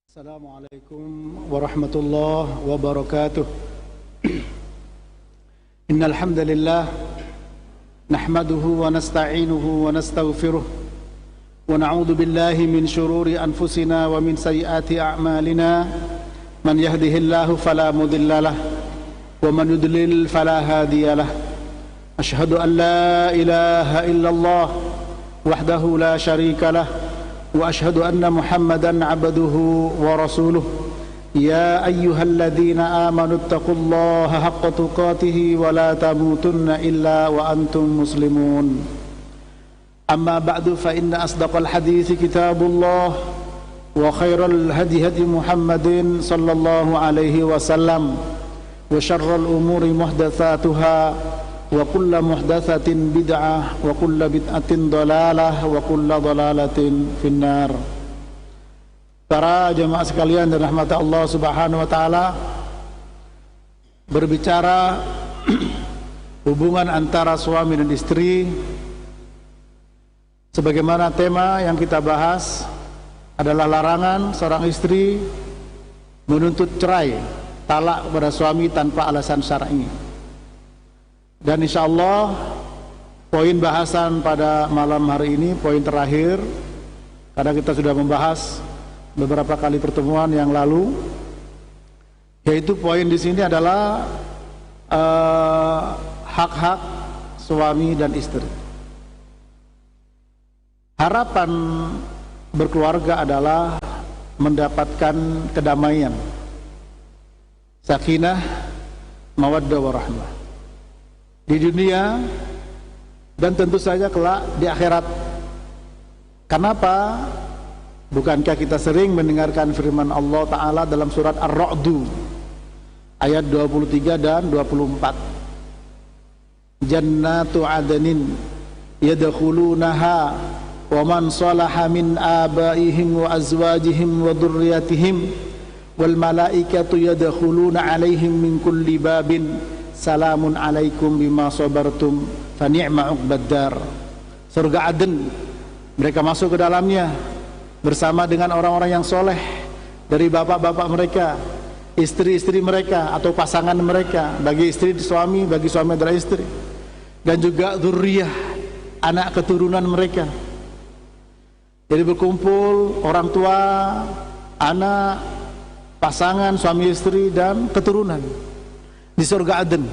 Assalamualaikum warahmatullahi wabarakatuh. Innal hamdalillah nahmaduhu wa nasta'inuhu wa nastaghfiruh wa na'udzu billahi min shururi anfusina wa min sayyiati a'malina. Man yahdihillahu fala mudhillalah wa man yudlil fala hadiyalah. Ashhadu an la ilaha illallah wahdahu la syarikalah wa ashhadu anna Muhammadan abduhu wa rasuluh. Ya ayyuhalladzina amanu taqullaha haqqa tuqatih wa la tamutunna illa wa antum muslimun. Amma ba'du fa inna asdaqal hadithi kitabullah wa khairal hadi hadi Muhammadin sallallahu alaihi wasallam wa syarral umuri muhdatsatuha wa kulla muhdatsatin bid'ah wa kulla bid'atin dhalalah wa kulla dhalalatin finnar. Para jemaah sekalian dan rahmat Allah Subhanahu wa taala, berbicara hubungan antara suami dan istri, sebagaimana tema yang kita bahas adalah larangan seorang istri menuntut cerai, talak kepada suami tanpa alasan syar'i. Dan insya Allah poin bahasan pada malam hari ini, poin terakhir, karena kita sudah membahas beberapa kali pertemuan yang lalu, yaitu poin di sini adalah hak-hak suami dan istri. Harapan berkeluarga adalah mendapatkan kedamaian, sakinah, mawaddah warahmah di dunia dan tentu saja kelak di akhirat. Kenapa? Bukankah kita sering mendengarkan firman Allah Ta'ala dalam surat Ar-Ra'd ayat 23 dan 24, Jannatu adnin yadkhulunaha wa man salaha min abaihim wa azwajihim wa dhurriyyatihim wal malaikatu yadkhuluna alaihim min kulli babin salamun alaikum bima sabartum fa ni'ma uqbaddar. Surga Aden, mereka masuk ke dalamnya bersama dengan orang-orang yang soleh dari bapak-bapak mereka, istri-istri mereka atau pasangan mereka, bagi istri suami, bagi suami adalah istri, dan juga dzurriyyah, anak keturunan mereka. Jadi berkumpul orang tua, anak, pasangan, suami istri dan keturunan di surga Aden.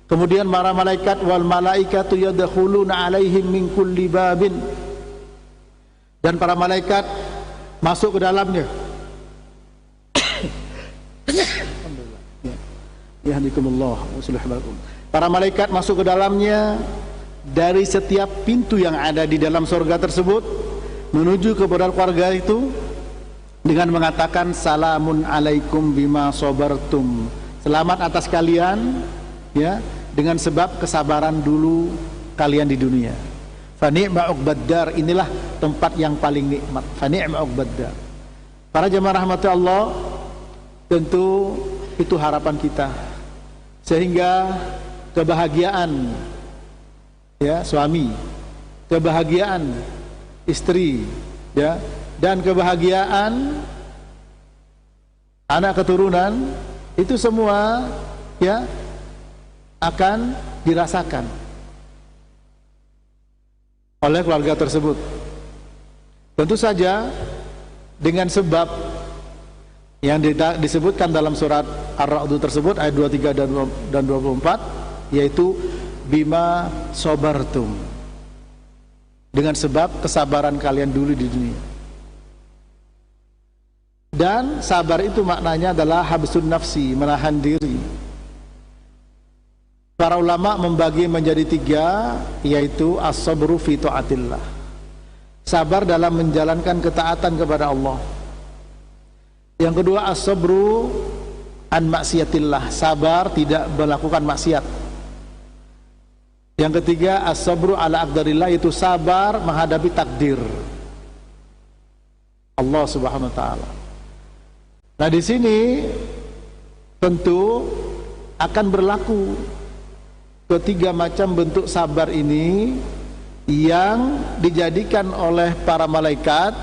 Kemudian para malaikat, wal malaikatu yadkhuluna alaihim min kulli babin, dan para malaikat masuk ke dalamnya. Yahdikumullah wa yuslih balakum. Para malaikat masuk ke dalamnya dari setiap pintu yang ada di dalam surga tersebut menuju kepada keluarga itu dengan mengatakan salamun alaikum bima sabartum. Selamat atas kalian, ya, dengan sebab kesabaran dulu kalian di dunia. Fa ni'ma uqbaddar, inilah tempat yang paling nikmat. Fa ni'ma uqbaddar. Para jemaah rahmati Allah, tentu itu harapan kita, sehingga kebahagiaan, ya, suami, kebahagiaan istri, ya, dan kebahagiaan anak keturunan, itu semua, ya, akan dirasakan oleh keluarga tersebut. Tentu saja dengan sebab yang disebutkan dalam surat Ar-Ra'd tersebut ayat 23 dan 24, yaitu bima sabartum, dengan sebab kesabaran kalian dulu di dunia. Dan sabar itu maknanya adalah habsun nafsi, menahan diri. Para ulama membagi menjadi tiga, yaitu as-sabru fi ta'atillah, sabar dalam menjalankan ketaatan kepada Allah. Yang kedua as-sabru an maksiatillah, sabar tidak melakukan maksiat. Yang ketiga as-sabru ala aqdarillah, itu sabar menghadapi takdir Allah Subhanahu wa taala. Nah, di sini tentu akan berlaku ketiga macam bentuk sabar ini yang dijadikan oleh para malaikat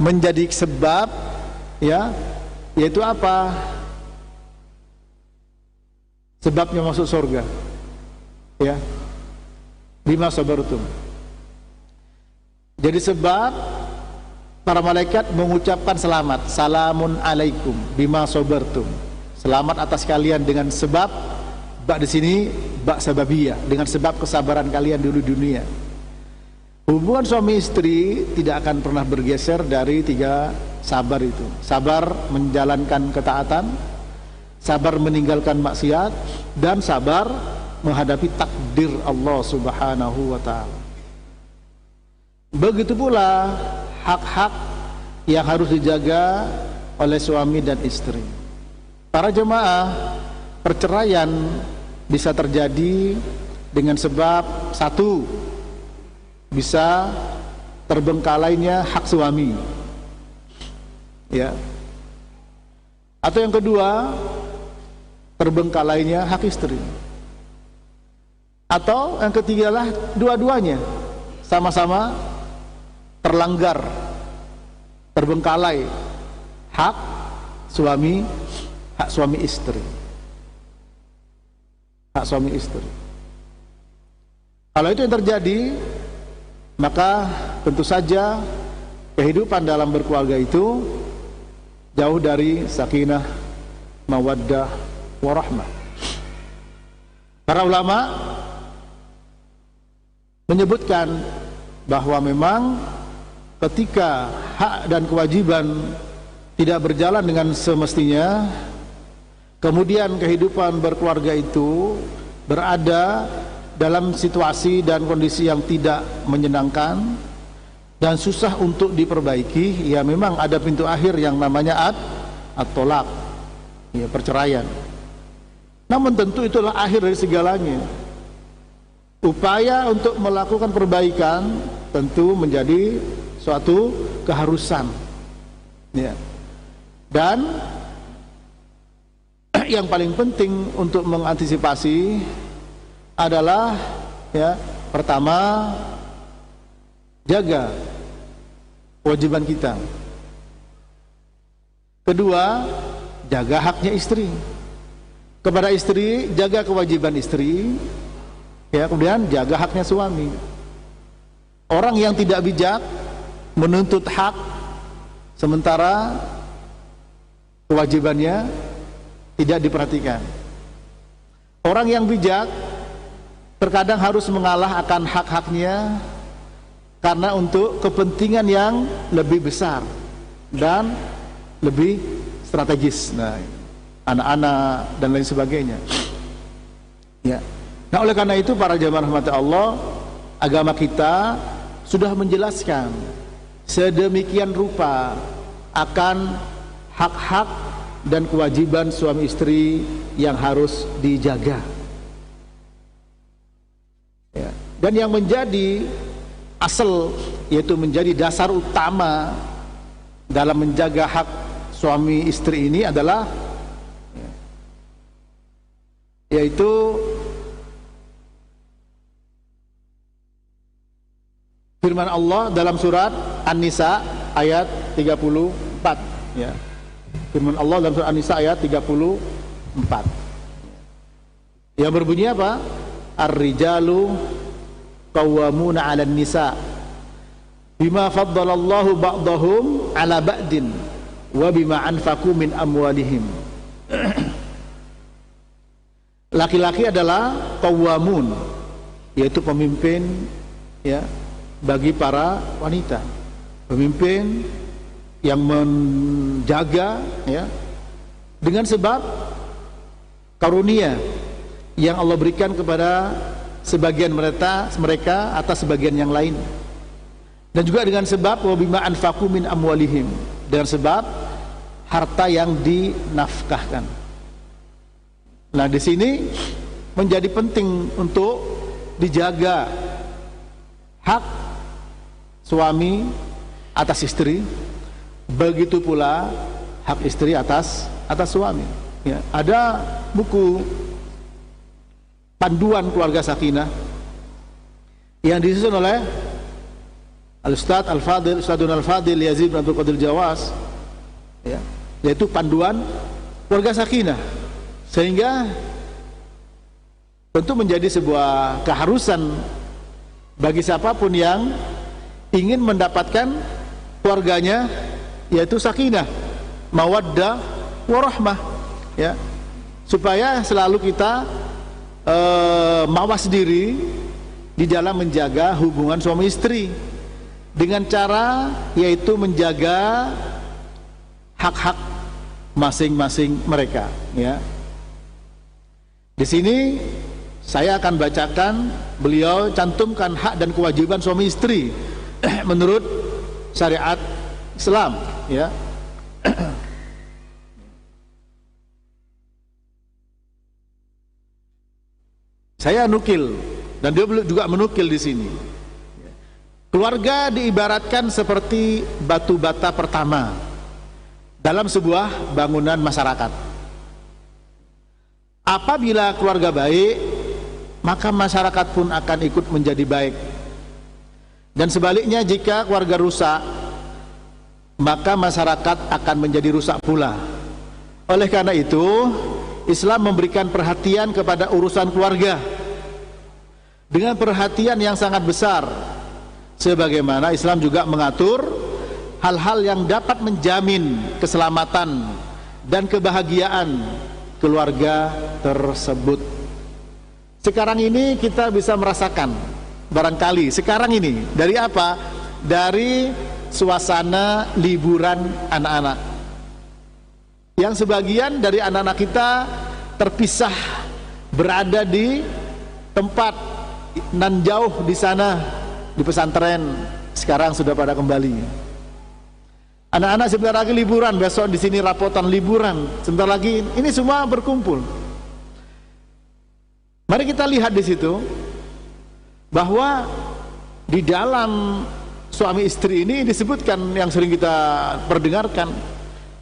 menjadi sebab ya, yaitu apa? Sebabnya masuk surga, ya, bima sabartum. Jadi sebab para malaikat mengucapkan selamat, salamun alaikum bima sabartum. Selamat atas kalian dengan sebab, bak di sini bak sababiyah, dengan sebab kesabaran kalian dulu dunia. Hubungan suami istri tidak akan pernah bergeser dari 3 sabar itu. Sabar menjalankan ketaatan, sabar meninggalkan maksiat, dan sabar menghadapi takdir Allah Subhanahu wa ta'ala. Begitu pula hak-hak yang harus dijaga oleh suami dan istri. Para jemaah, perceraian bisa terjadi dengan sebab satu, bisa terbengkalainya hak suami, ya, atau yang kedua, terbengkalainya hak istri, atau yang ketiga lah dua-duanya sama-sama terlanggar, terbengkalai hak suami istri, hak suami istri. Kalau itu yang terjadi, maka tentu saja kehidupan dalam berkeluarga itu jauh dari sakinah, mawaddah, warahmah. Para ulama menyebutkan bahwa memang ketika hak dan kewajiban tidak berjalan dengan semestinya, kemudian kehidupan berkeluarga itu berada dalam situasi dan kondisi yang tidak menyenangkan dan susah untuk diperbaiki, ya memang ada pintu akhir yang namanya at-tolak, ya, perceraian. Namun tentu itulah akhir dari segalanya. Upaya untuk melakukan perbaikan tentu menjadi suatu keharusan, ya. Dan yang paling penting untuk mengantisipasi adalah, ya, pertama, jaga kewajiban kita. Kedua, jaga haknya istri. Kepada istri, jaga kewajiban istri, ya, kemudian jaga haknya suami. Orang yang tidak bijak menuntut hak sementara kewajibannya tidak diperhatikan. Orang yang bijak terkadang harus mengalah akan hak-haknya karena untuk kepentingan yang lebih besar dan lebih strategis, nah, anak-anak dan lain sebagainya, ya. Nah, oleh karena itu para jamaah rahmati Allah, agama kita sudah menjelaskan sedemikian rupa akan hak-hak dan kewajiban suami istri yang harus dijaga. Dan yang menjadi asal, yaitu menjadi dasar utama dalam menjaga hak suami istri ini adalah, yaitu firman Allah dalam surat An-Nisa ayat 34, ya. Firman Allah dalam surat An-Nisa ayat 34 yang berbunyi apa? Ar-rijalu qawwamuna 'alan nisa bima faddalallahu ba'dahum 'ala ba'din wa bima anfaqu min amwalihim. Laki-laki adalah qawwamun, yaitu pemimpin, ya, bagi para wanita, pemimpin yang menjaga, ya, dengan sebab karunia yang Allah berikan kepada sebagian mereka atas sebagian yang lain, dan juga dengan sebab wabima anfaqu min amwalihim, dengan sebab harta yang dinafkahkan. Nah, di sini menjadi penting untuk dijaga hak suami atas istri, begitu pula hak istri atas suami, ya. Ada buku panduan keluarga sakinah yang disusun oleh Al-Ustadz Al-Fadil, Ustadzun Al-Fadil Yazid bin Abdul Qadir Jawas, ya, yaitu panduan keluarga sakinah, sehingga tentu menjadi sebuah keharusan bagi siapapun yang ingin mendapatkan keluarganya yaitu sakinah, mawaddah, warahmah, ya, supaya selalu kita mawas diri di dalam menjaga hubungan suami istri dengan cara yaitu menjaga hak-hak masing-masing mereka, ya. Di sini saya akan bacakan, beliau cantumkan hak dan kewajiban suami istri menurut syariat Islam, ya. Saya nukil dan dia juga menukil di sini. Keluarga diibaratkan seperti batu bata pertama dalam sebuah bangunan masyarakat. Apabila keluarga baik, maka masyarakat pun akan ikut menjadi baik. Dan sebaliknya, jika keluarga rusak, maka masyarakat akan menjadi rusak pula. Oleh karena itu, Islam memberikan perhatian kepada urusan keluarga dengan perhatian yang sangat besar, sebagaimana Islam juga mengatur hal-hal yang dapat menjamin keselamatan dan kebahagiaan keluarga tersebut. Sekarang ini kita bisa merasakan, barangkali sekarang ini, dari apa? Dari suasana liburan anak-anak, yang sebagian dari anak-anak kita terpisah berada di tempat nan jauh di sana, di pesantren. Sekarang sudah pada kembali. Anak-anak sebentar lagi liburan, besok di sini rapotan liburan, sebentar lagi ini semua berkumpul. Mari kita lihat di situ bahwa di dalam suami istri ini disebutkan yang sering kita perdengarkan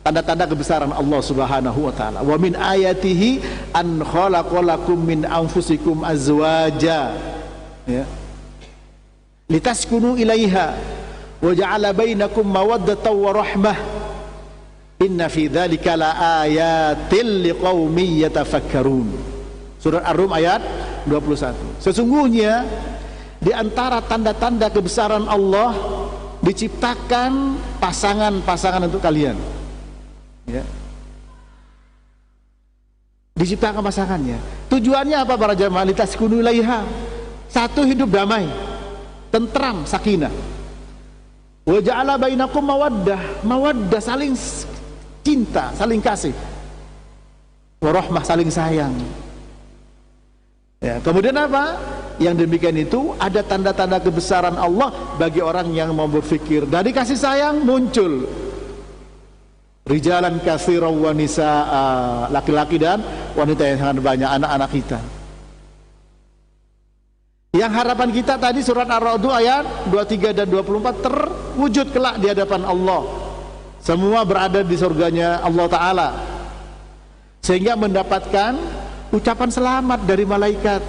tanda-tanda kebesaran Allah Subhanahu wa taala. Wa min ayatihi an khalaqalakum min anfusikum azwaja, ya, litaskunu ilaiha wa ja'ala bainakum mawaddatan wa rahmah inna fi dzalika laayatil liqaumin yatafakkarun. Surat Ar-Rum ayat 21. Sesungguhnya di antara tanda-tanda kebesaran Allah diciptakan pasangan-pasangan untuk kalian, ya. Diciptakan pasangannya. Tujuannya apa para jamaah? Litaskunu ilaiha. Satu, hidup damai, tentram, sakinah. Wa ja'ala bainakum mawaddah. Mawaddah, saling cinta, saling kasih. Wa rahmah, saling sayang. Ya, kemudian apa? Yang demikian itu ada tanda-tanda kebesaran Allah bagi orang yang mau berfikir. Dari kasih sayang muncul rijalan katsiran wa nisaa, laki-laki dan wanita yang sangat banyak, anak-anak kita. Yang harapan kita tadi surat Ar-Ra'd ayat 23 dan 24 terwujud kelak di hadapan Allah. Semua berada di surganya Allah Ta'ala, sehingga mendapatkan ucapan selamat dari malaikat.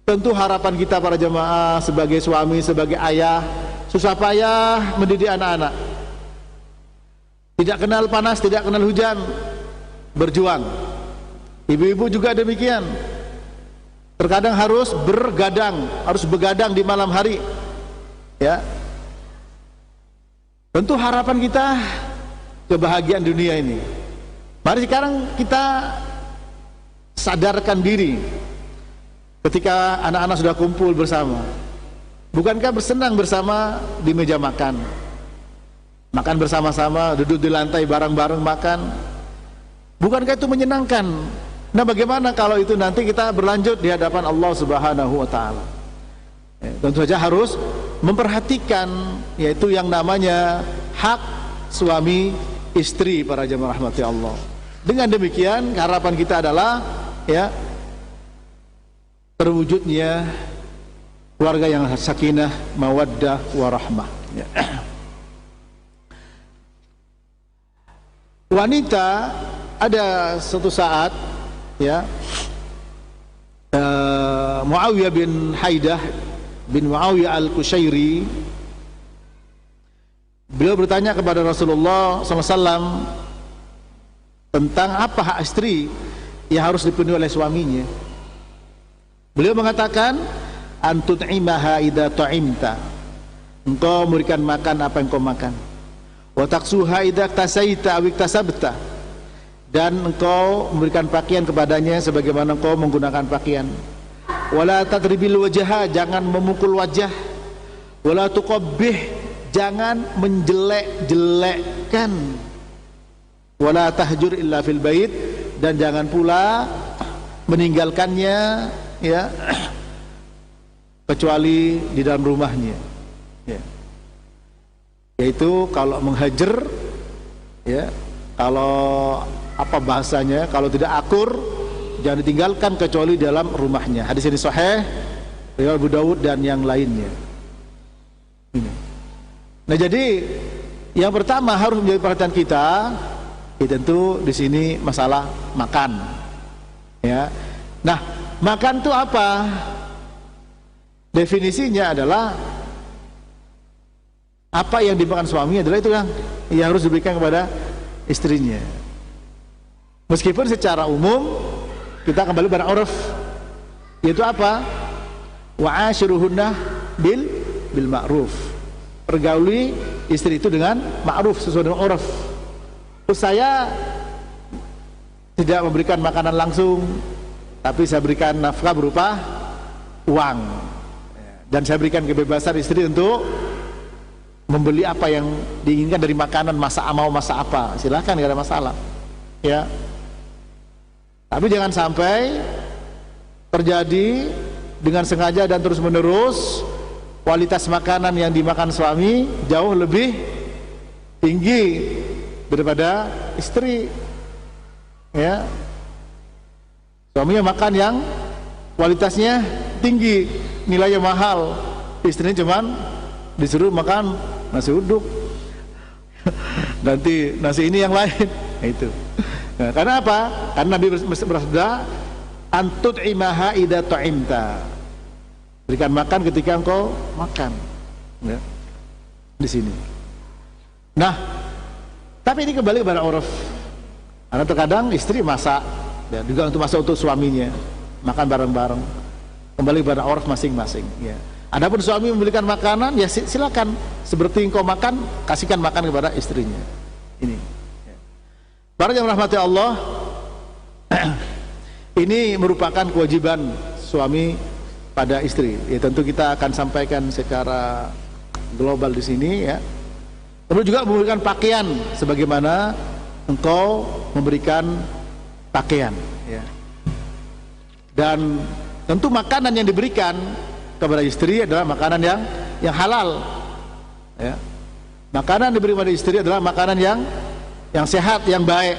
Tentu harapan kita para jemaah sebagai suami, sebagai ayah, susah payah mendidik anak-anak, tidak kenal panas, tidak kenal hujan, berjuang. Ibu-ibu juga demikian, terkadang harus begadang di malam hari, ya. Tentu harapan kita kebahagiaan dunia ini. Mari sekarang kita sadarkan diri ketika anak-anak sudah kumpul bersama. Bukankah bersenang bersama di meja makan? Makan bersama-sama, duduk di lantai bareng-bareng makan. Bukankah itu menyenangkan? Nah, bagaimana kalau itu nanti kita berlanjut di hadapan Allah Subhanahu wa taala? Ya, tentu saja harus memperhatikan yaitu yang namanya hak suami istri para jemaah rahmati Allah. Dengan demikian harapan kita adalah, ya, terwujudnya keluarga yang sakinah, mawaddah, warahmah, ya. Wanita ada suatu saat, ya, Muawiyah bin Haidah bin Muawiyah al-Qushairi, Beliau bertanya kepada Rasulullah SAW tentang apa hak istri yang harus dipenuhi oleh suaminya. Beliau mengatakan, antut'imaha idza ta'imta, engkau memberikan makan apa yang kau makan, wa taksuha idza tasaita aw iktasabta, dan engkau memberikan pakaian kepadanya sebagaimana engkau menggunakan pakaian, wala tadribil wajha, jangan memukul wajah, wala tuqabbih, jangan menjelek-jelekkan, wala tahjur illa fil bait, dan jangan pula meninggalkannya ya kecuali di dalam rumahnya ya. Yaitu kalau menghajar ya, kalau apa bahasanya, kalau tidak akur jangan ditinggalkan kecuali dalam rumahnya. Hadis ini sahih riwayat Abu Dawud dan yang lainnya. Ini. Nah, jadi yang pertama harus menjadi perhatian kita, ya tentu di sini masalah makan. Ya. Nah, makan itu apa? Definisinya adalah apa yang dimakan suami adalah itu yang harus diberikan kepada istrinya. Meskipun secara umum kita kembali pada uruf, yaitu apa? Wa ashiruhunna bil ma'ruf. Pergauli istri itu dengan ma'ruf, sesuai dengan uruf. Saya tidak memberikan makanan langsung, tapi saya berikan nafkah berupa uang, dan saya berikan kebebasan istri untuk membeli apa yang diinginkan dari makanan, mau masak apa silahkan, tidak ada masalah ya. Tapi jangan sampai terjadi dengan sengaja dan terus menerus kualitas makanan yang dimakan suami jauh lebih tinggi daripada istri ya. Suaminya makan yang kualitasnya tinggi, nilainya mahal, istrinya cuman disuruh makan nasi uduk nanti nasi ini yang lain. Nah, itu nah, karena apa? Karena Nabi bersabda, antut'imaha idza ta'imta, berikan makan ketika engkau makan ya, di sini. Nah, tapi ini kembali kepada uruf, karena terkadang istri masak ya, juga untuk masak untuk suaminya, makan bareng-bareng, kembali kepada uruf masing-masing ya. Adapun suami memberikan makanan, ya silakan, seperti engkau makan, kasihkan makan kepada istrinya. Ini para yang rahmati Allah, ini merupakan kewajiban suami pada istri. Ya tentu kita akan sampaikan secara global di sini ya. Perlu juga memberikan pakaian sebagaimana engkau memberikan pakaian ya. Dan tentu makanan yang diberikan kepada istri adalah makanan yang halal ya. Makanan diberi kepada istri adalah makanan yang sehat, yang baik.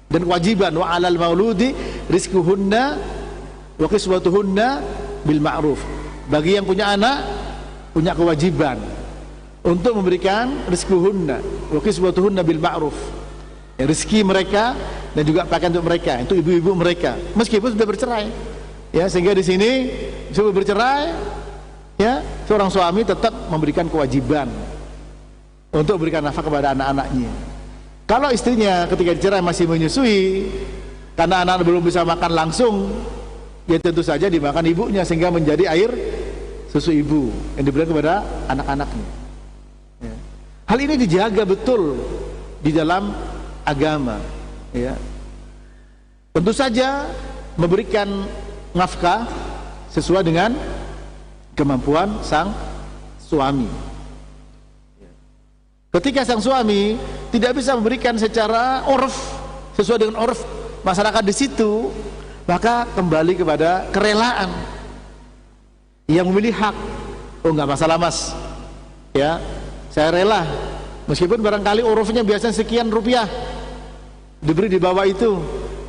Dan kewajiban wa 'alal mauludi rizquhunna wa kiswatuhunna bil ma'ruf. Bagi yang punya anak punya kewajiban untuk memberikan rizquhunna wa kiswatuhunna bil ma'ruf. Ya, rezeki mereka dan juga pakaian untuk mereka, itu ibu-ibu mereka meskipun sudah bercerai. Ya, sehingga di sini sebelum bercerai ya, seorang suami tetap memberikan kewajiban untuk memberikan nafkah kepada anak-anaknya. Kalau istrinya ketika dicerai masih menyusui, karena anak belum bisa makan langsung, ya tentu saja dimakan ibunya sehingga menjadi air susu ibu yang diberikan kepada anak-anaknya ya. Hal ini dijaga betul di dalam agama ya. Tentu saja memberikan nafkah sesuai dengan kemampuan sang suami. Ketika sang suami tidak bisa memberikan secara uruf, sesuai dengan uruf masyarakat di situ, maka kembali kepada kerelaan. Yang memilih hak, oh nggak masalah mas, ya saya rela, meskipun barangkali urufnya biasanya sekian rupiah, diberi di bawah itu.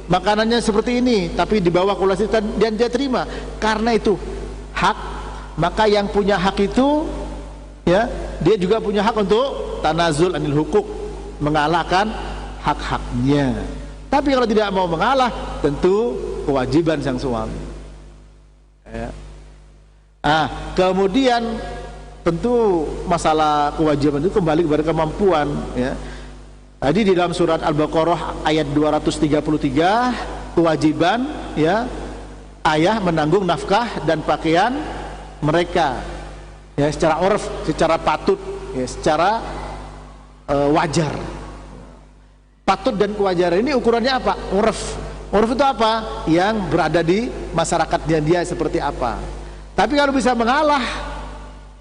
Makanannya seperti ini, tapi di bawah kualitas dan dia terima, karena itu hak. Maka yang punya hak itu, ya, dia juga punya hak untuk tanazul anil hukuk, mengalahkan hak-haknya. Tapi kalau tidak mau mengalah, tentu kewajiban sang suami. Ya. Kemudian tentu masalah kewajiban itu kembali kepada kemampuan, ya. Tadi di dalam surat Al-Baqarah ayat 233, kewajiban, ya, ayah menanggung nafkah dan pakaian mereka, ya, secara urf, secara patut, ya, secara wajar. Patut dan kewajaran ini ukurannya apa? Urf. Urf itu apa? Yang berada di masyarakatnya dia seperti apa. Tapi kalau bisa mengalah,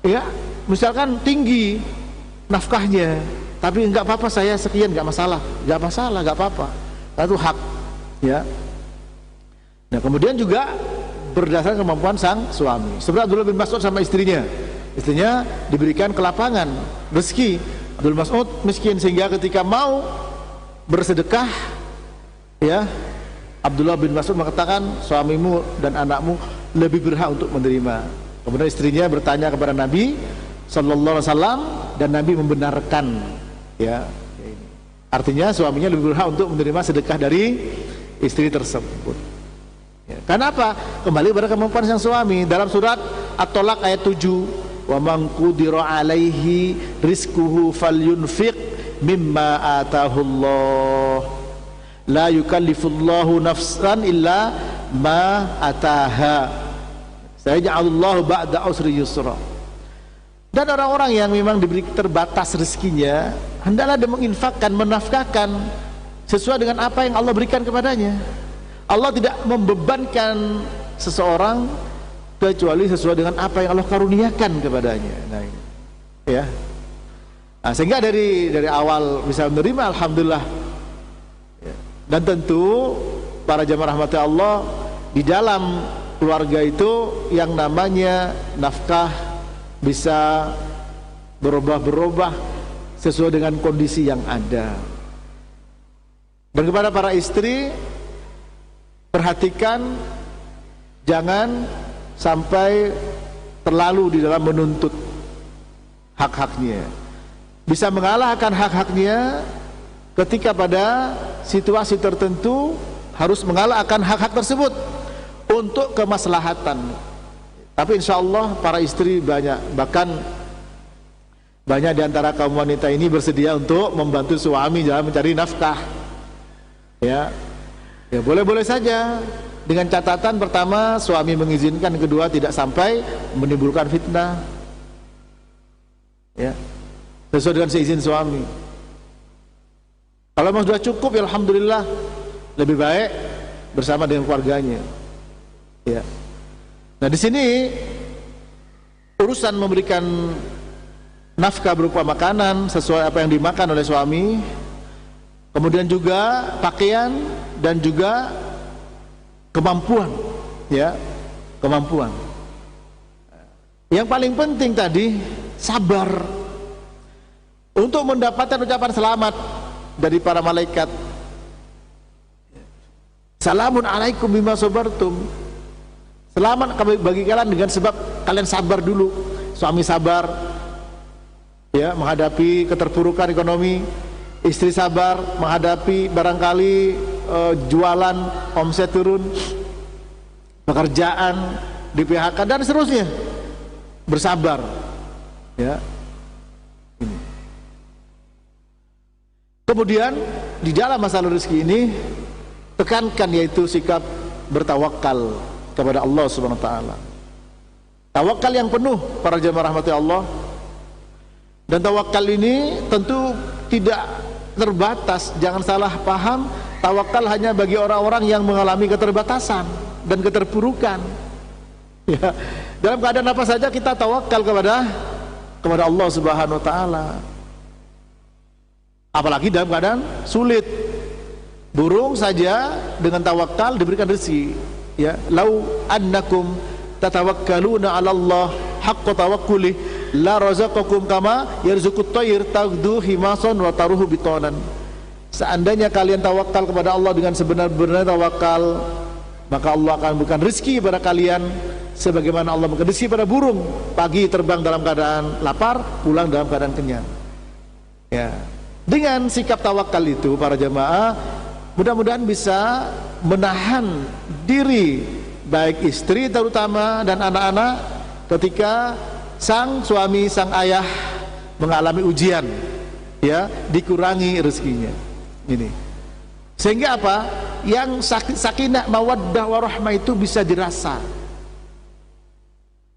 ya, misalkan tinggi nafkahnya, tapi nggak apa-apa, saya sekian, nggak masalah, nggak masalah, nggak apa-apa, itu hak, ya. Nah, kemudian juga berdasarkan kemampuan sang suami. Sebenarnya Abdullah bin Mas'ud sama istrinya diberikan kelapangan rezeki. Abdullah bin Mas'ud miskin sehingga ketika mau bersedekah, ya, Abdullah bin Mas'ud mengatakan, suamimu dan anakmu lebih berhak untuk menerima. Kemudian istrinya bertanya kepada Nabi Sallallahu Alaihi Wasallam dan Nabi membenarkan, ya. Artinya suaminya lebih berhak untuk menerima sedekah dari istri tersebut. Ya. Karena apa? Kembali pada kemampuan sang suami. Dalam surat At-Tolak ayat 7, wa man qudira alaihi rizquhu falyunfiq mimma atahullah la yukallifullahu nafsan illa ma ataha sayaj'alullahu ba'da usri yusra. Dan orang-orang yang memang diberi terbatas rezekinya, hendaklah dia menginfakkan, menafkahkan sesuai dengan apa yang Allah berikan kepadanya. Allah tidak membebankan seseorang kecuali sesuai dengan apa yang Allah karuniakan kepadanya. Nah, ini, ya. Nah, sehingga dari awal bisa menerima, alhamdulillah. Ya. Dan tentu para jamaah rahmati Allah, di dalam keluarga itu yang namanya nafkah bisa berubah-berubah sesuai dengan kondisi yang ada. Dan kepada para istri, perhatikan jangan sampai terlalu di dalam menuntut hak-haknya. Bisa mengalahkan hak-haknya ketika pada situasi tertentu harus mengalahkan hak-hak tersebut untuk kemaslahatan. Tapi insya Allah para istri bahkan banyak di antara kaum wanita ini bersedia untuk membantu suami dalam mencari nafkah. Ya, ya, boleh-boleh saja, dengan catatan pertama suami mengizinkan, kedua tidak sampai menimbulkan fitnah, ya, sesuai dengan seizin suami. Kalau memang sudah cukup, ya alhamdulillah, lebih baik bersama dengan keluarganya, ya. Nah, di sini urusan memberikan nafkah berupa makanan sesuai apa yang dimakan oleh suami, kemudian juga pakaian dan juga kemampuan, ya, kemampuan. Yang paling penting tadi sabar untuk mendapatkan ucapan selamat dari para malaikat. Salamun alaikum bima sabartum. Selamat bagi kalian dengan sebab kalian sabar dulu. Suami sabar, ya, menghadapi keterpurukan ekonomi. Istri sabar menghadapi barangkali jualan omset turun, pekerjaan di PHK dan seterusnya. Bersabar, ya. Kemudian di dalam masalah rezeki ini tekankan yaitu sikap bertawakal kepada Allah Subhanahu wa taala. Tawakal yang penuh para jemaah rahmati Allah. Dan tawakal ini tentu tidak terbatas, jangan salah paham, tawakal hanya bagi orang-orang yang mengalami keterbatasan dan keterpurukan. Ya, dalam keadaan apa saja kita tawakal kepada Allah Subhanahu wa taala. Apalagi dalam keadaan sulit. Burung saja dengan tawakal diberikan rezeki. Ya, lau annakum tatawakkaluna 'ala Allah haqqa tawakkuli la razaqakum kama yarzuqut tayr taghdu himasan wa taruhu bitonan. Seandainya kalian tawakal kepada Allah dengan sebenar-benarnya tawakal, maka Allah akan memberikan rezeki kepada kalian sebagaimana Allah memberikan rezeki pada burung, pagi terbang dalam keadaan lapar, pulang dalam keadaan kenyang. Ya, dengan sikap tawakal itu para jamaah mudah-mudahan bisa menahan diri, baik istri terutama dan anak-anak, ketika sang suami, sang ayah mengalami ujian, ya, dikurangi rezekinya. Ini. Sehingga apa? Yang sakinah, mawaddah, warahmah itu bisa dirasa.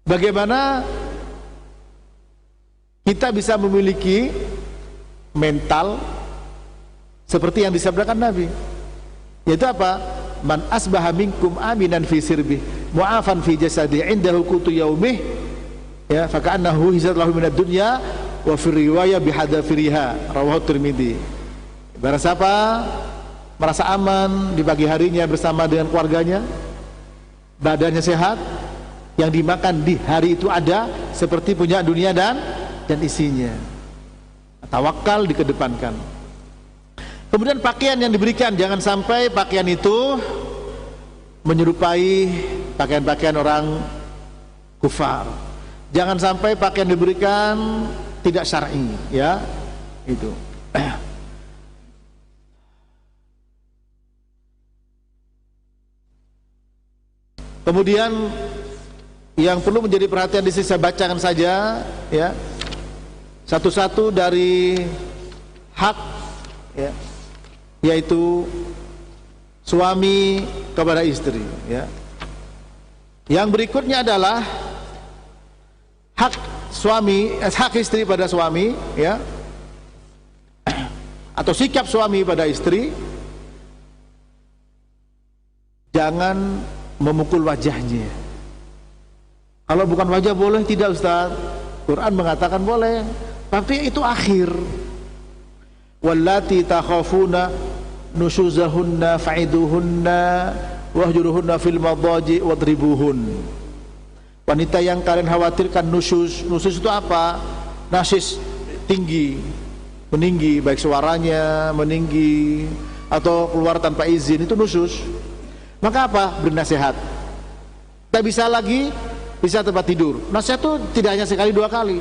Bagaimana kita bisa memiliki mental seperti yang disabdakan Nabi, yaitu apa? Man asbaha minkum aminan fi sirbih mu'afan fi jasadi indahu qutu yaumih, ya, faka'annahu hizat lahu minad dunya wa fi riwayah bihadafiriha, rawahu Tirmidzi. Barang siapa merasa aman di pagi harinya bersama dengan keluarganya, badannya sehat, yang dimakan di hari itu ada seperti punya dunia dan isinya. Tawakal dikedepankan. Kemudian pakaian yang diberikan, jangan sampai pakaian itu menyerupai pakaian-pakaian orang kufar. Jangan sampai pakaian diberikan tidak syar'i, ya. Itu. Kemudian yang perlu menjadi perhatian di sini, saya bacakan saja, ya, satu-satu dari hak, ya, yaitu suami kepada istri, ya. Yang berikutnya adalah hak suami, hak istri pada suami, ya, atau sikap suami pada istri. Jangan memukul wajahnya. Kalau bukan wajah boleh tidak, Ustaz? Quran mengatakan boleh, tapi itu akhir. Wallati takhafuna nusyuzahunna fa'iduhunna wahjuruhunna fil madaji wadribuhun. Wanita yang kalian khawatirkan nusyuz. Nusyuz itu apa? Nasis, tinggi, meninggi, baik suaranya meninggi atau keluar tanpa izin, itu nusyuz. Maka apa? Bernasihat. Tak bisa lagi, bisa tempat tidur. Nasihat itu tidak hanya sekali dua kali.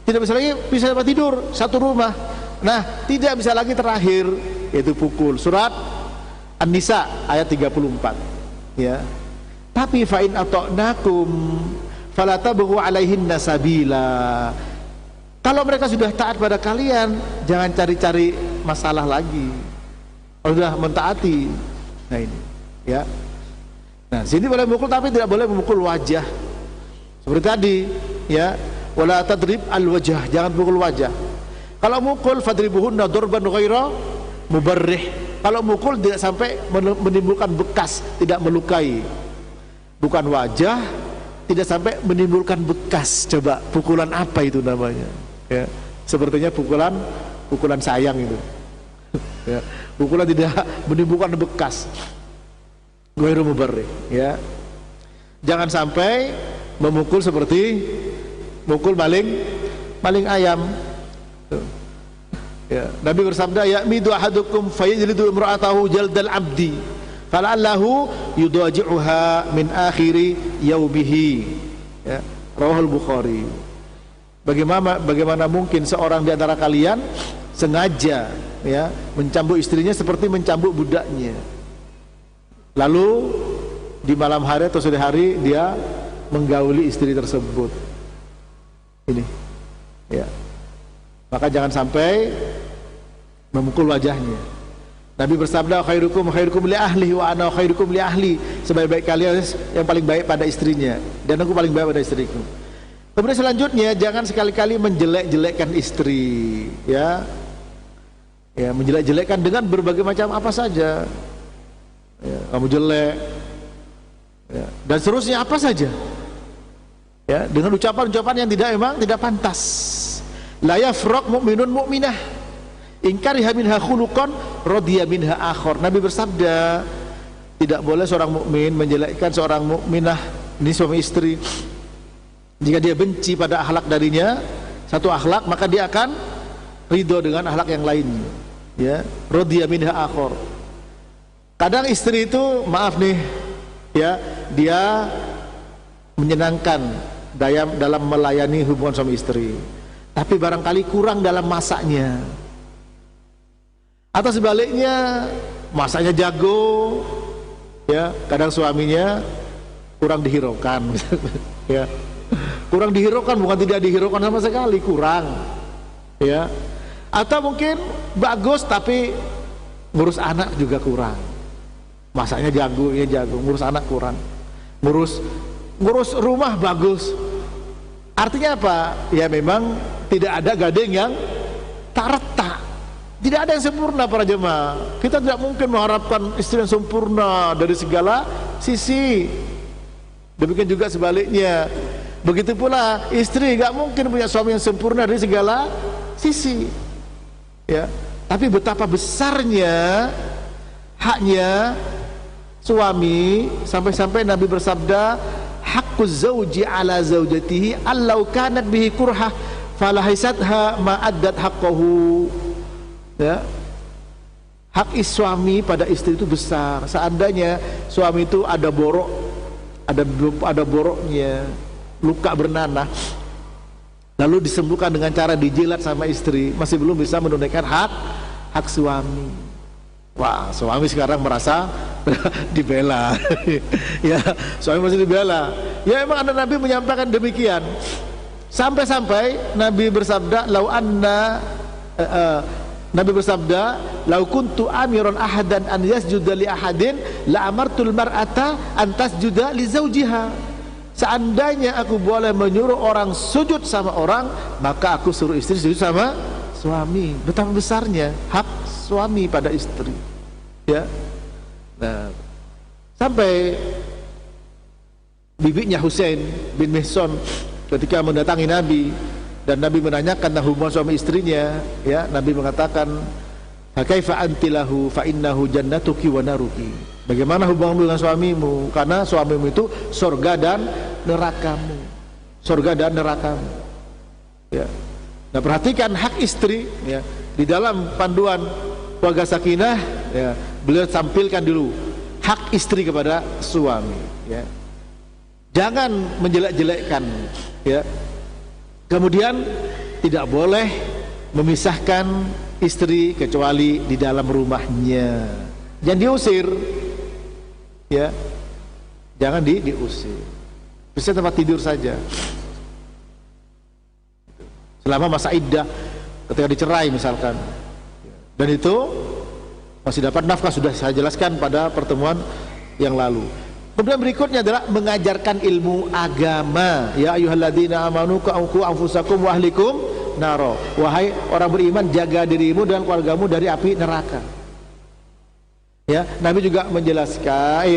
Tidak bisa lagi, bisa tempat tidur satu rumah. Nah, tidak bisa lagi terakhir, yaitu pukul. Surat An-Nisa ayat 34, ya. Tapi fa'in ata'nakum fala tabghu 'alaihinna sabila. Kalau mereka sudah taat pada kalian, jangan cari-cari masalah lagi. Kalau sudah mentaati. Nah ini, ya. Nah, sini boleh memukul tapi tidak boleh memukul wajah. Seperti tadi, ya. Wala tadrib al-wajah, jangan pukul wajah. Kalau mukul fadribuhunna darban ghaira mubarrih. Kalau mukul tidak sampai menimbulkan bekas, tidak melukai. Bukan wajah, tidak sampai menimbulkan bekas. Coba pukulan apa itu namanya? Ya, sepertinya pukulan sayang itu. Ya, pukulan tidak menimbulkan bekas. Ghairu mubarrih, ya. Jangan sampai memukul seperti mukul maling ayam. Ya, Nabi bersabda, ya'midu ahadukum fayajlidu imra'atahu jaldal abdi fala'allahu yudaji'uha min akhiri yaumihi, ya, rawahul Bukhari. Bagaimana mungkin seorang di antara kalian sengaja, ya, mencambuk istrinya seperti mencambuk budaknya, lalu di malam hari atau sore hari dia menggauli istri tersebut. Ini, ya. Maka jangan sampai memukul wajahnya. Nabi bersabda, khairukum li ahli wa ana khairukum li ahli. Sebaik-baik kalian yang paling baik pada istrinya, dan aku paling baik pada istriku. Kemudian selanjutnya, jangan sekali-kali menjelek-jelekkan istri, ya. Ya, menjelek-jelekkan dengan berbagai macam apa saja. Ya, kamu jelek, ya, dan seterusnya apa saja. Ya, dengan ucapan-ucapan yang tidak pantas. La yafraq mu'minun mu'minah in kariha minha khuluqan radiya minha akhar. Nabi bersabda, tidak boleh seorang mukmin menjelekkan seorang mukminah, ini suami istri. Jika dia benci pada akhlak darinya, satu akhlak, maka dia akan ridho dengan akhlak yang lainnya, ya. Radiya minha akhar. Kadang istri itu, maaf nih, ya, dia menyenangkan dalam melayani hubungan suami istri, tapi barangkali kurang dalam masaknya, atau sebaliknya masaknya jago, ya, kadang suaminya kurang dihiraukan, ya, Kurang dihiraukan, bukan tidak dihiraukan sama sekali, kurang. Ya. Atau mungkin bagus tapi ngurus anak juga kurang. Masaknya jago, ya jago, ngurus anak kurang. Ngurus rumah bagus. Artinya apa? Ya memang tidak ada gading yang tak retak. Tidak ada yang sempurna para jemaah. Kita tidak mungkin mengharapkan istri yang sempurna dari segala sisi. Demikian juga sebaliknya. Begitu pula istri gak mungkin punya suami yang sempurna dari segala sisi. Ya, tapi betapa besarnya haknya suami, sampai-sampai Nabi bersabda, haqquz zauji ala zaujatihi allau kanat bihi kurhah falahisatha ma addat haqqahu. Ya, hak suami pada istri itu besar. Seandainya suami itu ada borok, ada boroknya, luka bernanah, lalu disembuhkan dengan cara dijilat sama istri, masih belum bisa menunaikan hak suami. Wah, suami sekarang merasa dibela. Ya, suami masih dibela. Ya, emang ada Nabi menyampaikan demikian. Sampai-sampai Nabi bersabda, Nabi bersabda, "Lau kuntu amiran ahadan an yasjuda li ahadin la amartul mar'ata an tasjuda li zaujiha." Seandainya aku boleh menyuruh orang sujud sama orang, maka aku suruh istri sujud sama suami. Betapa besarnya hak suami pada istri. Ya. Nah, sampai bibinya Husain bin Mihsan ketika mendatangi Nabi dan Nabi menanyakan tentang hubungan suami istrinya, ya, Nabi mengatakan, "Kaifa anti lahu fa innahu jannatuki wa naruki." Bagaimana hubunganmu dengan suamimu? Karena suamimu itu surga dan nerakamu. Surga dan nerakamu. Ya. Nah, perhatikan hak istri, ya. Di dalam panduan keluarga sakinah, ya, beliau tampilkan dulu hak istri kepada suami, ya. Jangan menjelek-jelekkan, ya. Kemudian tidak boleh memisahkan istri kecuali di dalam rumahnya. Jangan diusir, ya. Jangan diusir. Bisa tempat tidur saja. Selama masa iddah, ketika dicerai misalkan. Dan itu masih dapat nafkah, sudah saya jelaskan pada pertemuan yang lalu. Kemudian berikutnya adalah mengajarkan ilmu agama. Ya ayyuhalladzina amanu qu anfusakum wa ahlikum naro. Wahai orang beriman, jaga dirimu dan keluargamu dari api neraka. Ya, Nabi juga menjelaskan,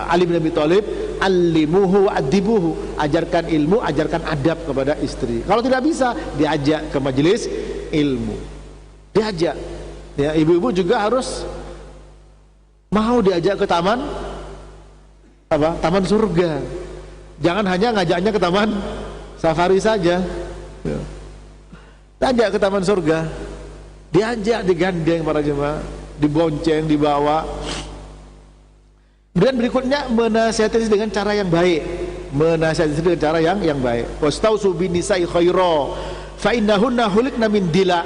Ali bin Abi Thalib, allimuhu wa adibuhu, ajarkan ilmu, ajarkan adab kepada istri. Kalau tidak bisa, diajak ke majelis ilmu. Diajak. Ya, ibu-ibu juga harus mau diajak ke taman apa? Taman surga. Jangan hanya ngajaknya ke taman safari saja. Ya. Diajak ke taman surga. Diajak, digandeng para jemaah, dibonceng, dibawa. Kemudian berikutnya menasihati dengan cara yang baik. Menasihati dengan cara yang baik. Wastausu bin nisa'i khaira fa innahunna khuliqna min dila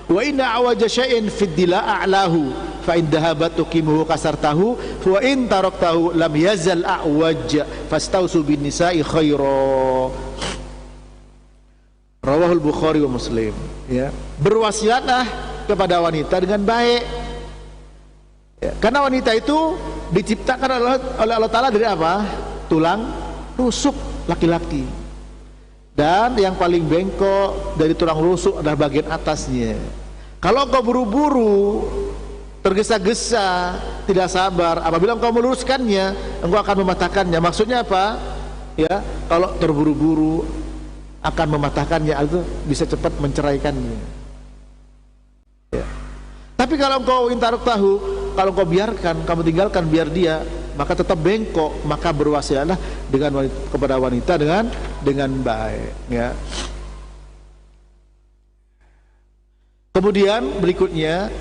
wa inna awaja syai'in fid dila a'lahu fa in dhahabat tuqimuhu kasartahu wa in taraktahu lam yazal a'waj fastausu bin nisa'i khaira. Rawahul Bukhari wa Muslim, ya. Berwasiatlah kepada wanita dengan baik. Ya, karena wanita itu diciptakan oleh Allah Ta'ala dari apa? Tulang rusuk laki-laki. Dan yang paling bengkok dari tulang rusuk adalah bagian atasnya. Kalau engkau buru-buru, tergesa-gesa, tidak sabar, apabila engkau meluruskannya, engkau akan mematahkannya. Maksudnya apa? Ya, kalau terburu-buru akan mematahkannya, itu bisa cepat menceraikannya. Ya. Tapi kalau engkau intaruk tahu, kalau engkau biarkan, kamu tinggalkan biar dia, maka tetap bengkok. Maka berwasiatlah dengan wanita, kepada wanita dengan baik, ya. Kemudian berikutnya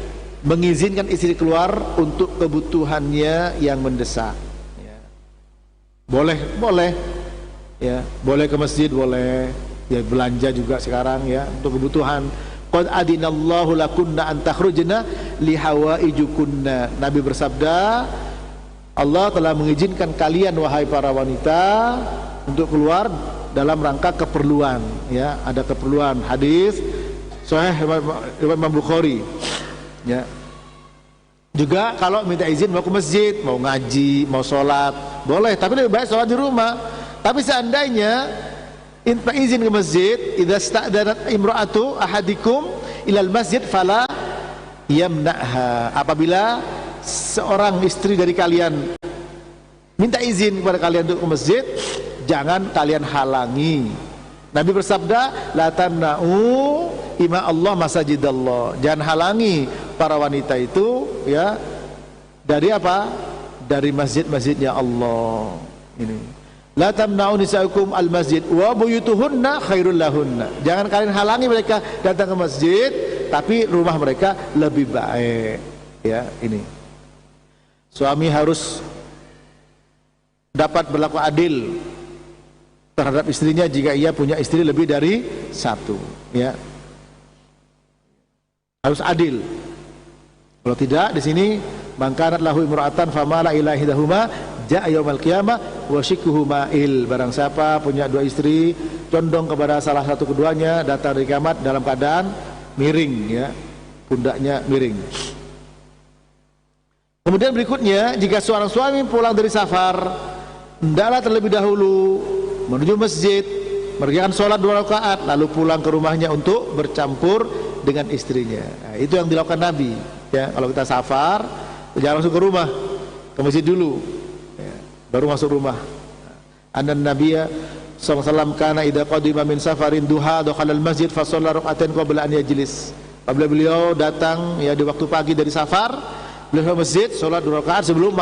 mengizinkan istri keluar untuk kebutuhannya yang mendesak, ya. Boleh, ya, boleh ke masjid, boleh, ya, belanja juga sekarang, ya, untuk kebutuhan. Qad adinallahu lakunna an takhrujna li hawaijukunna. Nabi bersabda, Allah telah mengizinkan kalian wahai para wanita untuk keluar dalam rangka keperluan, ya, ada keperluan. Hadis Sahih Imam Bukhari, ya. Juga kalau minta izin mau ke masjid, mau ngaji, mau sholat, boleh, tapi lebih baik sholat di rumah. Tapi seandainya izin ke masjid, idza sta'danat imra'atu ahadikum ilal masjid fala yamna'ha. Apabila seorang istri dari kalian minta izin kepada kalian untuk ke masjid, jangan kalian halangi. Nabi bersabda, la tamna'u ima Allah masajidallah. Jangan halangi para wanita itu, ya, dari apa? Dari masjid-masjidnya Allah. Ini. La tamna'u nisa'ukum al-masjid wa buyutuhunna khairul lahunna. Jangan kalian halangi mereka datang ke masjid, tapi rumah mereka lebih baik. Ya, ini. Suami harus dapat berlaku adil terhadap istrinya jika ia punya istri lebih dari satu, ya. Harus adil. Kalau tidak, di sini mangkanat lahu imra'atan famala ila ihdahuma ja'a yaumal qiyamah wa shikuhu ma'il. Barang siapa punya dua istri, condong kepada salah satu keduanya, datang dari kiamat dalam keadaan miring, ya, pundaknya miring. Kemudian berikutnya, jika seorang suami pulang dari safar, hendaklah terlebih dahulu menuju masjid, mengerjakan sholat 2 rakaat, lalu pulang ke rumahnya untuk bercampur dengan istrinya. Nah, itu yang dilakukan Nabi, ya. Kalau kita safar, jangan langsung ke rumah, ke masjid dulu, ya, baru masuk rumah. Anan Nabiya sallallahu alaihi wasallam kana idza qadima min safarin duha dakhala al-masjid fa shalla rak'atain qabla an yajlis. Apabila beliau datang, ya, di waktu pagi dari safar, beliau ke masjid, sholat 2 rakaat sebelum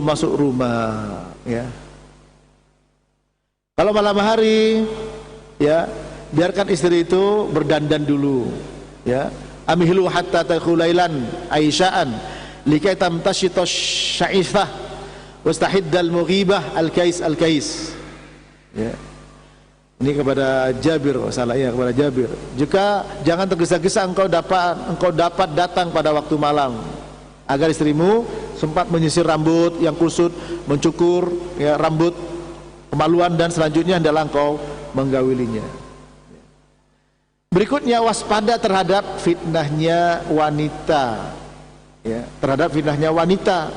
masuk rumah, ya. Kalau malam hari, ya, biarkan istri itu berdandan dulu, ya. Amhilu hatta takhulailan aisyaan likai tamtashita sya'ifah wastahiddal mughibah al-kais, ya. Ini kepada Jabir, salah, ya, kepada Jabir. Jika jangan tergesa-gesa engkau dapat datang pada waktu malam, agar istrimu sempat menyisir rambut yang kusut, mencukur, ya, rambut kemaluan, dan selanjutnya hendaklah engkau menggaulinya. Berikutnya, waspada terhadap fitnahnya wanita, ya, terhadap fitnahnya wanita.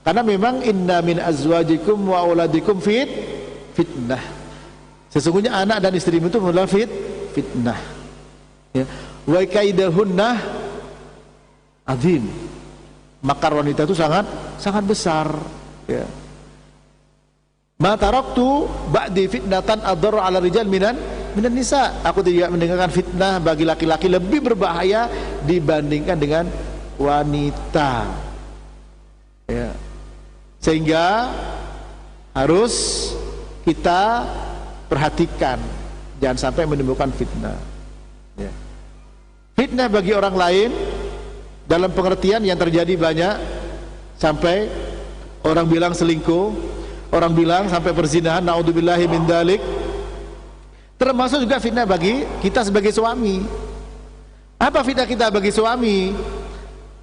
Karena memang inna min azwajikum wa auladikum fitnah. Sesungguhnya anak dan istrimu itu adalah fitnah. Ya. Wa kaidahunna azim. Makar wanita itu sangat besar, ya. Ma taraktu ba'di fitnatan adharra 'ala rijal minan nisa. Aku tidak mendengarkan fitnah bagi laki-laki lebih berbahaya dibandingkan dengan wanita, ya. Sehingga harus kita perhatikan jangan sampai menimbulkan fitnah, ya. Fitnah bagi orang lain dalam pengertian yang terjadi banyak, sampai orang bilang selingkuh, orang bilang sampai perzinahan, naudzubillahi min dzalik. Termasuk juga fitnah bagi kita sebagai suami. Apa fitnah kita bagi suami?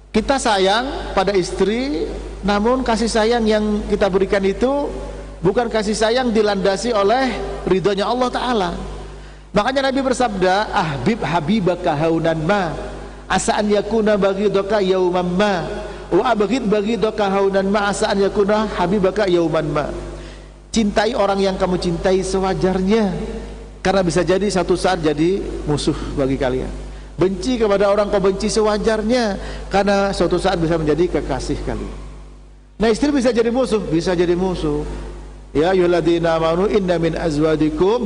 Kita sayang pada istri, namun kasih sayang yang kita berikan itu bukan kasih sayang dilandasi oleh ridhonya Allah Ta'ala. Makanya Nabi bersabda, ahbib habibaka haunan ma asa'an yakuna baghidaka yauman ma wa abghid baghidaka haunan ma asa'an yakuna habibaka yauman ma. Cintai orang yang kamu cintai sewajarnya, karena bisa jadi satu saat jadi musuh bagi kalian. Benci kepada orang kau benci sewajarnya, karena suatu saat bisa menjadi kekasih kalian. Nah, istri bisa jadi musuh, bisa jadi musuh. Ya ayyuhalladzina amanu inna min azwajikum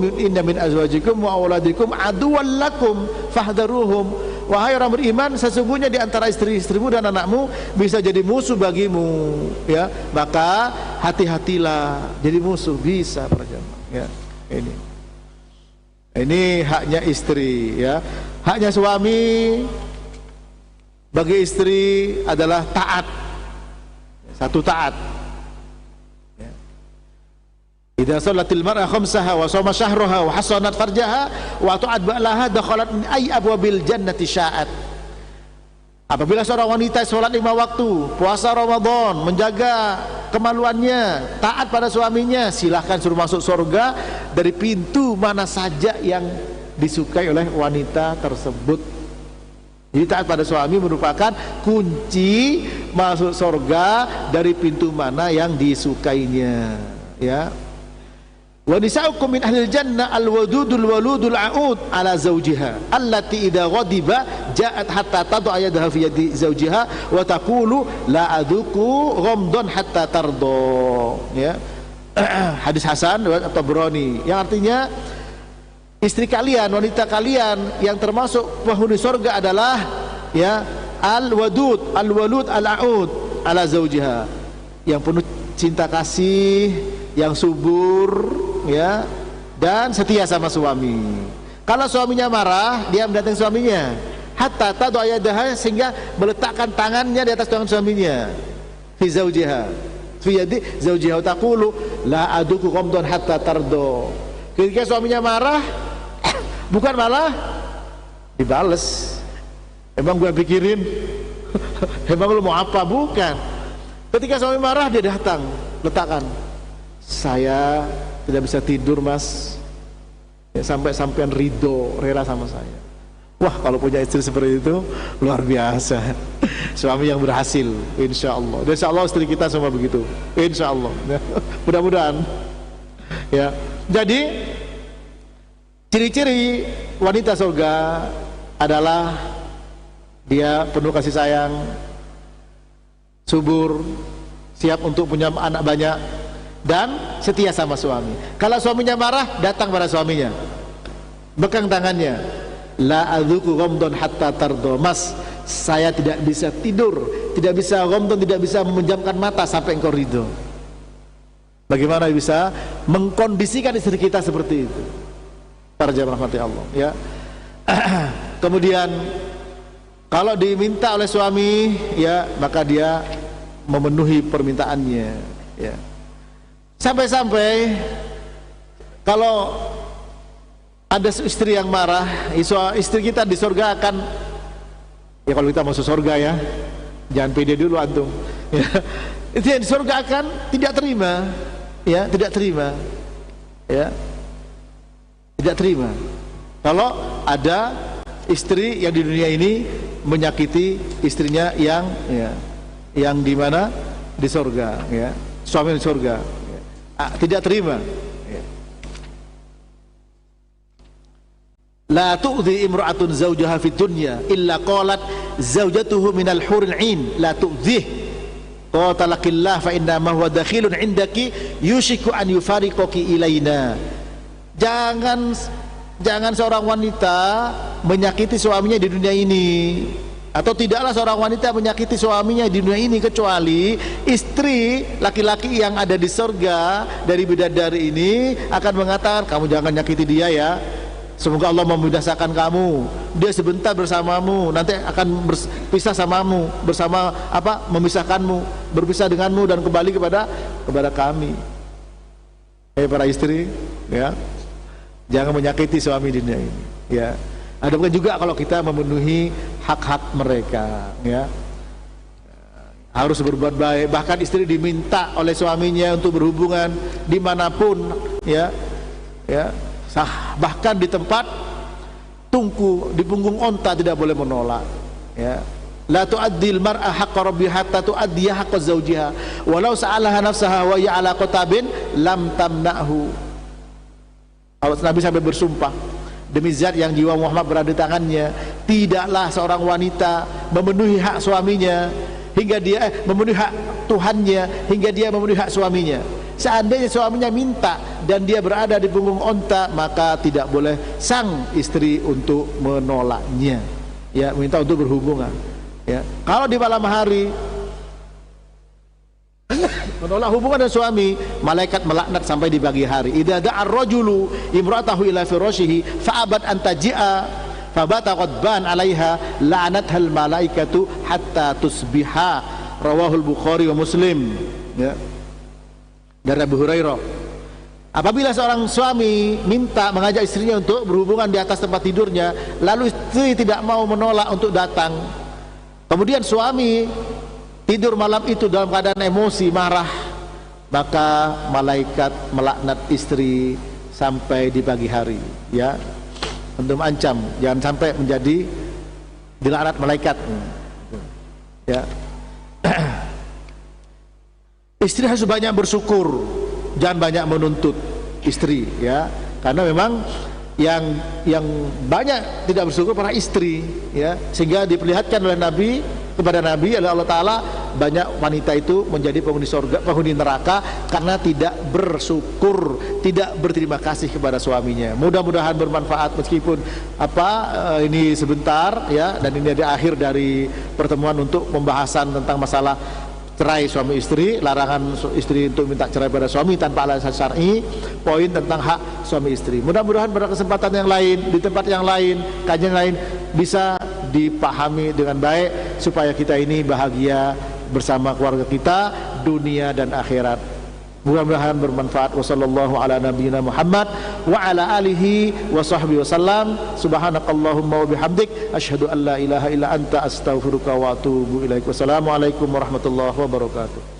wa auladikum aduwwan lakum fahdharuhum. Wahai orang beriman, sesungguhnya di antara istri-istrimu dan anakmu bisa jadi musuh bagimu, ya. Maka hati-hatilah, jadi musuh bisa, para jemaah, ya. Ini haknya istri, ya. Haknya suami bagi istri adalah taat. Satu, taat. Idza salatil mar'a khamsaha wa shoma syahraha wa hasanat farjaha wa ta'at ba'laha dakhalat min ay abwabil jannati sya'at. Apabila seorang wanita salat 5 waktu, puasa Ramadan, menjaga kemaluannya, taat pada suaminya, silahkan suruh masuk surga dari pintu mana saja yang disukai oleh wanita tersebut. Jadi taat pada suami merupakan kunci masuk surga dari pintu mana yang disukainya, ya. Wa nisa'ukum min ahlil jannah al-wadudul waludul a'ud ala zawjiha allati idza ghadiba ja'at hatta tad'a yadaha fi yadi zawjiha wa taqulu la aduku ghamdan hatta tardo, ya. Hadis hasan riwayat At-Tabrani, yang artinya istri kalian, wanita kalian yang termasuk penghuni surga adalah, ya, al-wadud al-walud al-a'ud ala zawjiha, yang penuh cinta kasih, yang subur, ya, dan setia sama suami. Kalau suaminya marah, dia mendatangi suaminya hatta tad'a yadaha, sehingga meletakkan tangannya di atas tangan suaminya fi zawjiha fi yadi zawjiha taqulu la aduku ghamdan hatta tardo. Ketika suaminya marah, bukan malah dibales, emang gue pikirin emang lu mau apa, bukan. Ketika suami marah, dia datang letakkan, saya tidak bisa tidur mas, ya, sampai-sampai ridho, rela sama saya. Wah, kalau punya istri seperti itu luar biasa. Suami yang berhasil, insya Allah. Dan insya Allah istri kita semua begitu, insya Allah. Mudah-mudahan, ya. Jadi ciri-ciri wanita surga adalah dia penuh kasih sayang, subur, siap untuk punya anak banyak, dan setia sama suami. Kalau suaminya marah, datang pada suaminya, pegang tangannya, la adzuku ghamdan hatta tardo, mas, saya tidak bisa tidur, tidak bisa ghamdan, tidak bisa memejamkan mata sampai engkau ridho. Bagaimana bisa mengkondisikan istri kita seperti itu, para jamaah rahmati Allah, ya. Kemudian kalau diminta oleh suami, ya, maka dia memenuhi permintaannya, ya. Sampai-sampai kalau ada istri yang marah, istri kita di surga akan, ya, kalau kita masuk surga, ya, jangan pede dulu antum, ya. Itu yang di surga akan tidak terima, ya, tidak terima, ya, tidak terima kalau ada istri yang di dunia ini menyakiti istrinya yang, ya, yang di mana, di surga, ya, suami di surga, ya, tidak terima, ya. La tu'dhi imra'atun zawjaha fid dunya illa qalat zawjatuhu minal huril 'ain la tu'dhih qatalakillah fa inna ma huwa dakhilun 'indaki yushiku an yufariqaki ilaina. Jangan seorang wanita menyakiti suaminya di dunia ini, atau tidaklah seorang wanita menyakiti suaminya di dunia ini, kecuali istri laki-laki yang ada di surga dari bidadari ini akan mengatakan, kamu jangan nyakiti dia, ya, semoga Allah memudahkan kamu, dia sebentar bersamamu, nanti akan berpisah samamu, bersama apa, memisahkanmu, berpisah denganmu dan kembali kepada kami. Para istri, ya, jangan menyakiti suami di dunia ini, ya. Ada bukan juga kalau kita memenuhi hak-hak mereka, ya, harus berbuat baik. Bahkan istri diminta oleh suaminya untuk berhubungan dimanapun, ya, ya, sah. Bahkan di tempat tungku, di punggung onta tidak boleh menolak, ya. La tu'addil mar'a haqqa rabbiha hatta tu'addiya haqqa zawjiha walau sa'alaha nafsaha wa ya ala qatabin lam tamna'hu. Nabi sampai bersumpah, demi zat yang jiwa Muhammad berada di tangannya, tidaklah seorang wanita memenuhi hak suaminya hingga dia memenuhi hak Tuhannya hingga dia memenuhi hak suaminya. Seandainya suaminya minta dan dia berada di punggung onta, maka tidak boleh sang istri untuk menolaknya, ya, minta untuk berhubungan, ya. Kalau di malam hari menolak hubungan dengan suami, malaikat melaknat sampai di pagi hari. Idza da'a ar-rajulu imra'atahu ila firashihi fa'abat an taji'a fabata ghadban 'alaiha la'anathal malaikatu hatta tusbiha. Rawahul Bukhari wa Muslim, ya, dari Abu Hurairah. Apabila seorang suami minta mengajak istrinya untuk berhubungan di atas tempat tidurnya, lalu istri tidak mau menolak untuk datang, kemudian suami tidur malam itu dalam keadaan emosi, marah, maka malaikat melaknat istri sampai di pagi hari. Ya, antum ancam jangan sampai menjadi dilaknat malaikat. Ya. Istri harus banyak bersyukur, jangan banyak menuntut istri, ya, karena memang yang banyak tidak bersyukur para istri, ya, sehingga diperlihatkan oleh Nabi kepada Nabi oleh Allah Ta'ala, banyak wanita itu menjadi penghuni surga, penghuni neraka karena tidak bersyukur, tidak berterima kasih kepada suaminya. Mudah-mudahan bermanfaat meskipun ini sebentar, ya, dan ini ada akhir dari pertemuan untuk pembahasan tentang masalah cerai suami istri, larangan istri untuk minta cerai pada suami tanpa alasan syar'i, poin tentang hak suami istri. Mudah-mudahan pada kesempatan yang lain, di tempat yang lain, kajian lain bisa dipahami dengan baik supaya kita ini bahagia bersama keluarga kita dunia dan akhirat. Mudah-mudahan bermanfaat. Wassallallahu ala nabiyyina Muhammad wa ala alihi wa sahbihi wasallam. Subhanakallahumma wa bihamdik asyhadu an la ilaha illa anta astaghfiruka wa atubu ilaik. Wassalamualaikum warahmatullahi wabarakatuh.